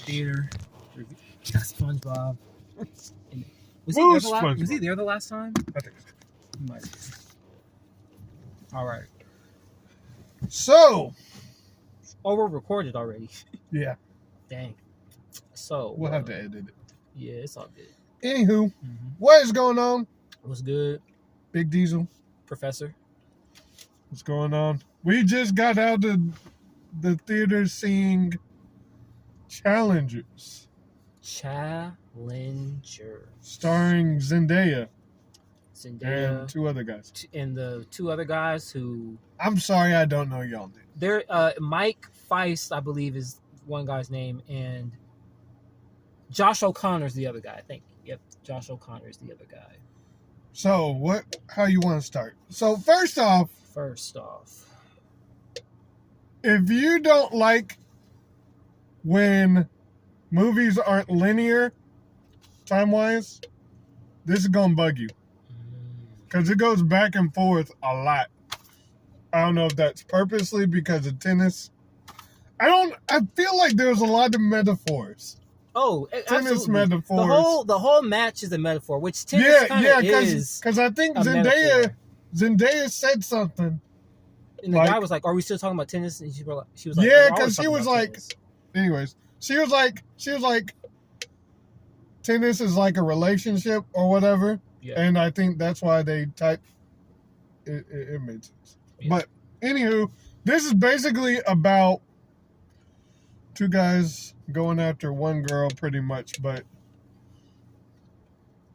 theater. Got SpongeBob. And was he there the last time? I think so. He might be. All right. So. Oh, we're recorded already. Yeah. Dang. So. We'll have to edit it. Yeah, it's all good. Anywho, what is going on? What's good? Big Diesel. Professor. What's going on? We just got out of the theater seeing Challengers. Challenger. Starring Zendaya. And two other guys. And the two other guys who... I'm sorry, I don't know y'all name. They're Mike Feist, I believe, is one guy's name, and Josh O'Connor's the other guy, I think. Yep, Josh O'Connor is the other guy. So, how you want to start? So, first off, if you don't like when movies aren't linear, time-wise, this is going to bug you. Because it goes back and forth a lot. I don't know if that's purposely because of tennis. I feel like there's a lot of metaphors. Oh, tennis absolutely. Metaphors. The whole match is a metaphor, which tennis is. Because I think Zendaya said something. And the guy was like, "Are we still talking about tennis?" And she was like, "Yeah," because she was like, tennis. Anyways, she was like, tennis is like a relationship or whatever. Yeah. And I think that's why they typed it. It made sense. Yeah. But anywho, this is basically about two guys going after one girl, pretty much. But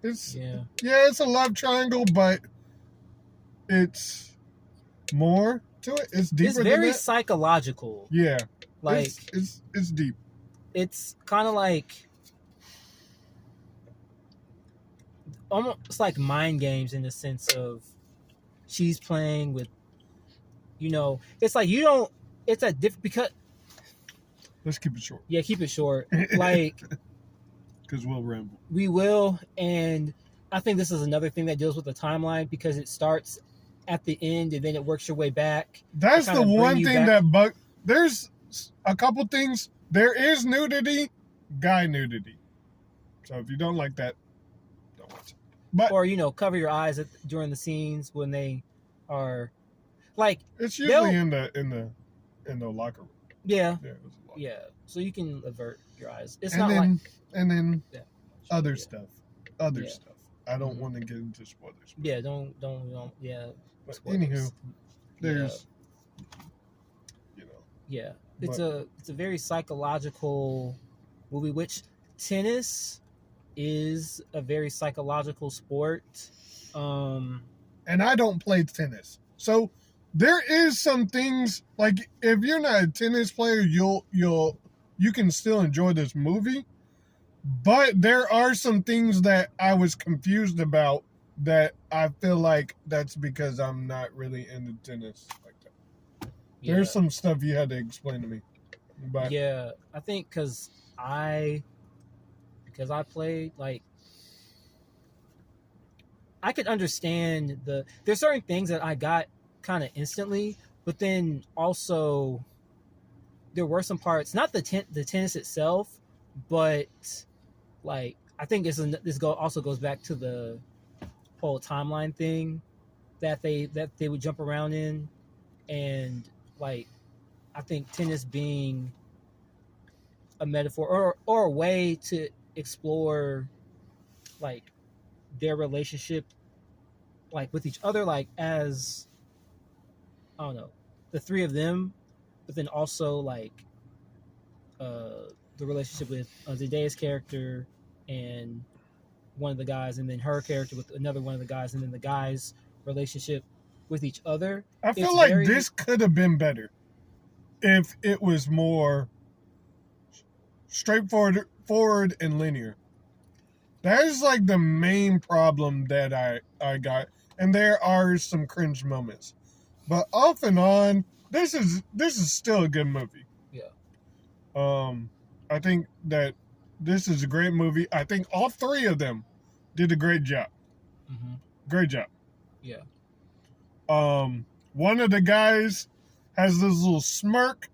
it's it's a love triangle, but it's more to it. It's deeper. It's very psychological. Yeah, like it's deep. It's kind of like. Almost like mind games in the sense of she's playing with, it's like you don't, it's a different, because. Let's keep it short. Yeah, keep it short. Like. Because we'll ramble. We will. And I think this is another thing that deals with the timeline because it starts at the end and then it works your way back. That's the one thing there's a couple things. There is nudity, guy nudity. So if you don't like that, don't watch it. But, or cover your eyes during the scenes when they are like it's usually in the locker room. Yeah. So you can avert your eyes. It's and not then, like and then other stuff. Stuff. I don't want to get into spoilers. Yeah, don't. Yeah. But anywho, there's Yeah, it's a very psychological movie, which tennis is a very psychological sport. And I don't play tennis. So there is some things like if you're not a tennis player, you can still enjoy this movie. But there are some things that I was confused about that I feel like that's because I'm not really into tennis like that. Yeah. There's some stuff you had to explain to me. But yeah, I think because I played, like, I could understand there's certain things that I got kind of instantly, but then also there were some parts, not the tennis itself, but like I think this also goes back to the whole timeline thing that they would jump around in, and like I think tennis being a metaphor or a way to explore like their relationship like with each other, like as I don't know, the three of them, but then also like the relationship with Zendaya's character and one of the guys, and then her character with another one of the guys, and then the guys' relationship with each other. I feel like this could have been better if it was more straightforward and linear. That is like the main problem that I got. And there are some cringe moments. But off and on, this is still a good movie. Yeah. I think that this is a great movie. I think all three of them did a great job. Mm-hmm. Great job. Yeah. One of the guys has this little smirk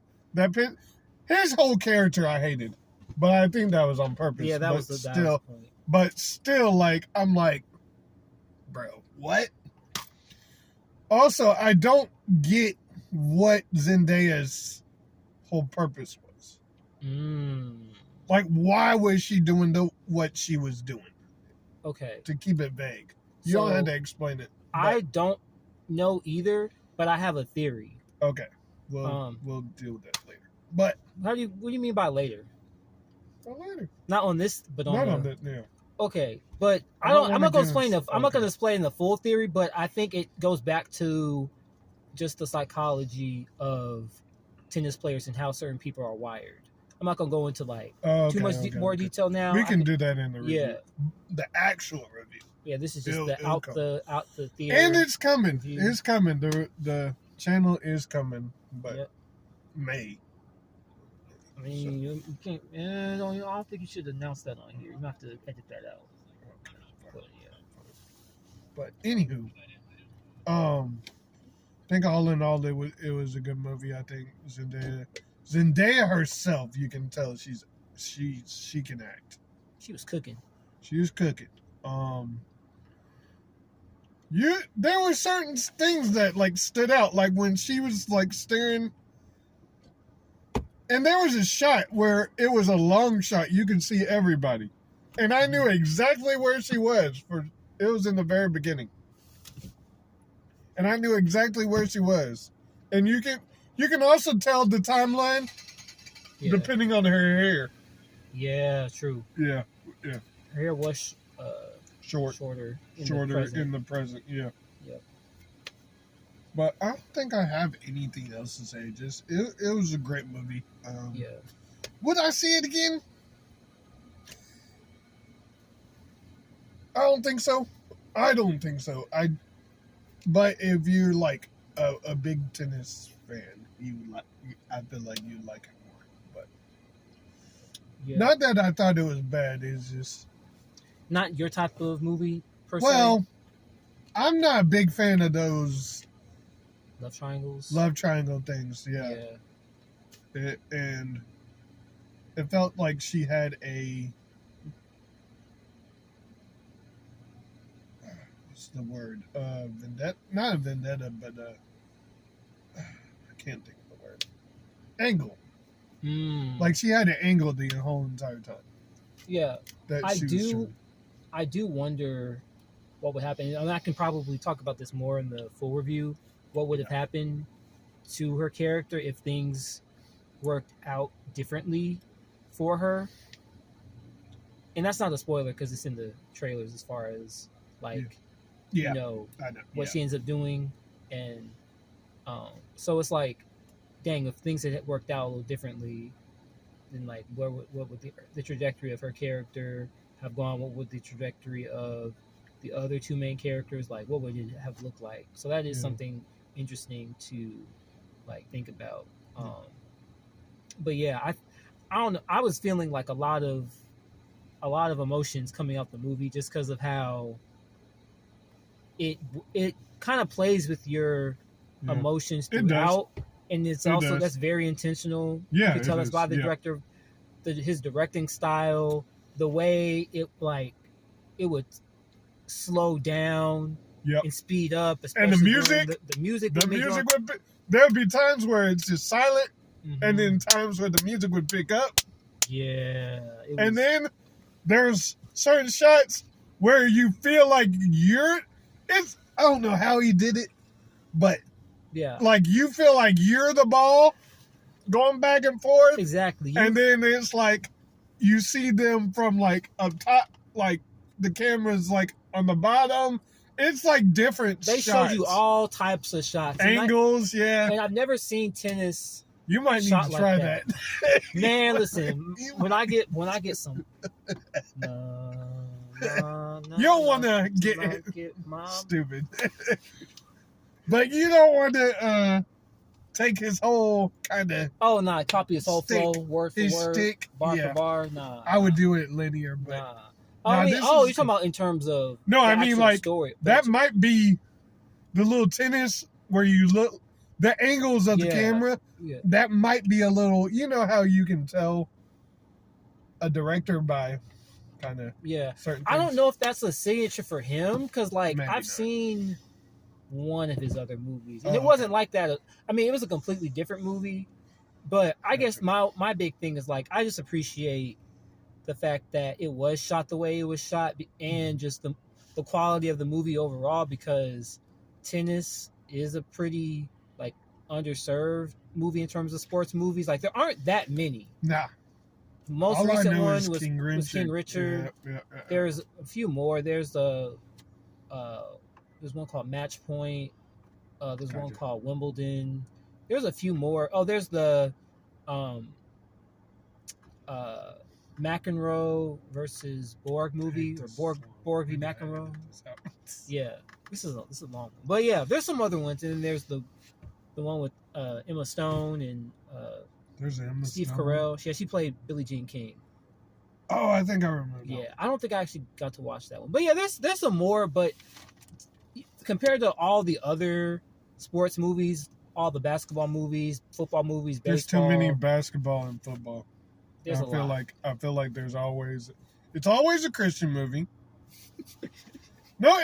his whole character I hated. but I think that was on purpose. Yeah, that but was the still, point. but still, like I'm like, bro, what? Also, I don't get what Zendaya's whole purpose was. Like, why was she doing what she was doing? Okay. To keep it vague. You don't have to explain it. I don't know either, but I have a theory. Okay. We'll deal with that later. But what do you mean by later? Later. Not on this, but on that. Yeah. Okay, but I'm not going to explain the full theory, but I think it goes back to just the psychology of tennis players and how certain people are wired. I'm not going to go into too much more detail now. We can do that in the review. Yeah. The actual review. Yeah, this is just out the theater. And it's coming. Review. It's coming. The channel is coming, but May. I mean, you can't. I don't think you should announce that on here. You have to edit that out. Okay. But anywho, I think all in all, it was a good movie. I think Zendaya herself, you can tell she can act. She was cooking. She was cooking. There were certain things that stood out, like when she was staring. And there was a shot where it was a long shot. You could see everybody. And I knew exactly where she was. It was in the very beginning. And I knew exactly where she was. And you can also tell the timeline depending on her hair. Yeah, true. Yeah. Her hair was shorter in the present. Yeah. Yep. But I don't think I have anything else to say. Just it was a great movie. Would I see it again? I don't think so. But if you're a big tennis fan, I feel like you'd like it more. But not that I thought it was bad. It's just not your type of movie per se. Well, I'm not a big fan of those love triangle things. Yeah. And it felt like she had what's the word? Vendetta? Not a vendetta, but I can't think of the word. Angle. Like she had an angle the whole entire time. Yeah. I do wonder what would happen. I mean, I can probably talk about this more in the full review. What would have happened to her character if things worked out differently for her? And that's not a spoiler because it's in the trailers as far as what she ends up doing. And so it's dang, if things had worked out a little differently, then what would the trajectory of her character have gone? What would the trajectory of the other two main characters, what would it have looked like? So that is something interesting to think about. But yeah, I don't know. I was feeling a lot of emotions coming out the movie just because of how it kind of plays with your emotions throughout, and that's very intentional. Yeah, you can tell us by the director, his directing style, the way it would slow down and speed up, especially and the music. The music would be, there'd be times where it's just silent, and then times where the music would pick up. Yeah, and then there's certain shots where you feel like I don't know how he did it, but you feel like you're the ball going back and forth. Exactly. And then it's you see them from up top, the camera's on the bottom. It's different They shots. showed you all types of shots. Angles, and I've never seen tennis. You might need to try that. Man, listen, when I get some you don't want to get stupid. But you don't want to take his whole kind of copy his whole flow word for word, bar for bar. I would do it linear, but you're talking about in terms of I mean story. That might be the little tennis where you look the angles of the camera. That might be a little, how you can tell a director by kind of Yeah. certain. I don't things. know if that's a signature for him because, like, Maybe I've not. seen one of his other movies, and Oh, it wasn't okay. like that. I mean, it was a completely different movie, but I guess Gotcha. my big thing is like I just appreciate the fact that it was shot the way it was shot, and just the quality of the movie overall. Because tennis is a pretty like underserved movie in terms of sports movies. Like there aren't that many. Nah. Most All I recent know one is was King King Richard. Richard. Yeah. There's a few more. There's there's one called Match Point. There's one Gotcha. called Wimbledon. There's a few more. Oh, there's the um, McEnroe versus Borg movie, or Borg v McEnroe. Yeah, this is a long one. But yeah, there's some other ones, and then there's the one with Emma Stone and There's Emma Steve Stone. Carell. She played Billie Jean King. Oh, I think I remember. Yeah, I don't think I actually got to watch that one. But yeah, there's some more. But compared to all the other sports movies, all the basketball movies, football movies, There's baseball, too many basketball and football. there's a lot. I feel like there's always it's always a Christian movie. No,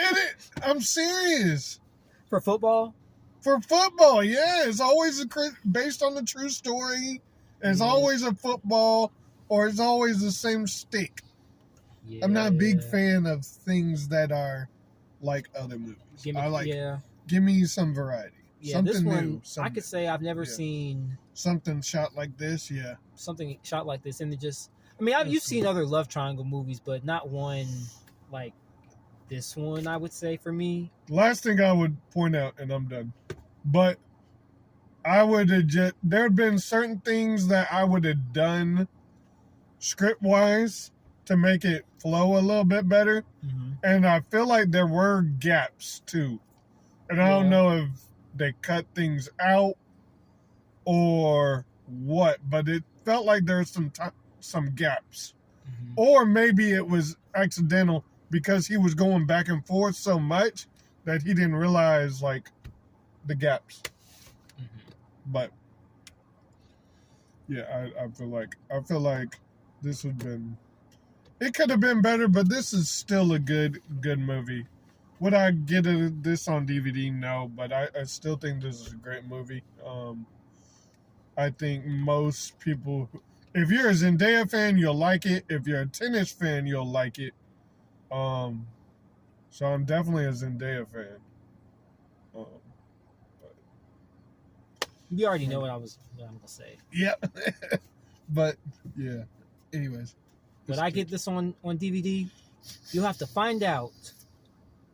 I'm serious. For football, For football, yeah, it's always based on a true story. It's Yeah. always a football, or it's always the same stick. yeah, I'm not a big fan of things that are like other movies. Give me some variety. Yeah, Something this one new. I could say I've never Yeah. seen Something shot like this, yeah. something shot like this, and it just I mean, you've seen other love triangle movies, but not one like this one. I would say for me, Last thing I would point out, and I'm done, but I would have just there have been certain things that I would have done script wise to make it flow a little bit better, and I feel like there were gaps too, and I don't Yeah. know if they cut things out or what, but it felt like there was some gaps, or maybe it was accidental because he was going back and forth so much that he didn't realize like the gaps. But yeah, I feel like this would been it could have been better, but this is still a good movie. Would I get this on DVD? No, but I still think this is a great movie. I think most people, if you're a Zendaya fan, you'll like it. If you're a tennis fan, you'll like it. So I'm definitely a Zendaya fan. You already know what I'm gonna say. Yep. But yeah. Anyways. But I get this on DVD. You'll have to find out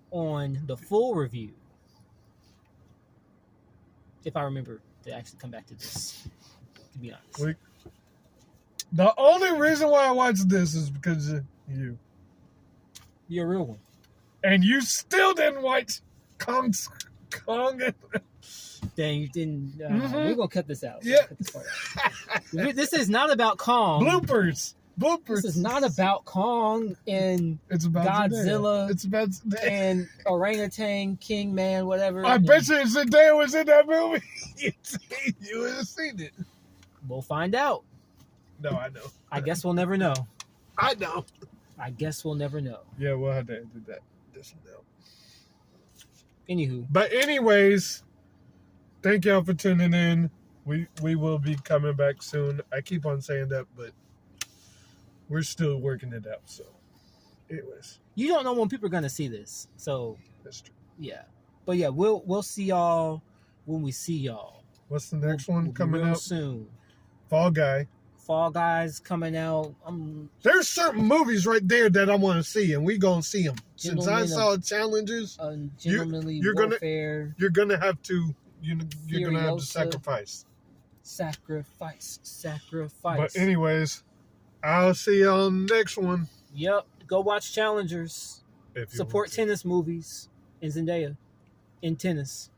on the full review if I remember to actually come back to this. To be honest, The only reason why I watched this is because of you. you're a real one. And you still didn't watch Kong. Dang, you didn't. Mhm. We're gonna cut this out. Yeah. Cut this part out. This is not about Kong. Bloopers. This is not about Kong and It's about Godzilla. Zendaya. It's about Zendaya. and orangutan, King Man, whatever. I bet you Zendaya was in that movie. You would have seen it. We'll find out. No, I know. I guess we'll never know. I know. I guess we'll never know. Yeah, we'll have to edit that. This one out. Anywho, But anyways, thank y'all for tuning in. We will be coming back soon. I keep on saying that, but we're still working it out. So, anyways, you don't know when people are gonna see this, so that's true. yeah. But yeah, we'll see y'all when we see y'all. What's the next one We'll be coming real out? soon. Fall Guy. Fall Guys coming out. There's certain movies right there that I want to see, and we gonna see them. Since I Gentlemen saw Challengers, Gentlemanly you're gonna- Warfare. you're gonna have to you're gonna have to Furiosa. sacrifice. Sacrifice. But anyways, I'll see you on the next one. Yep. Go watch Challengers. If you Support want to. tennis movies in Zendaya in tennis.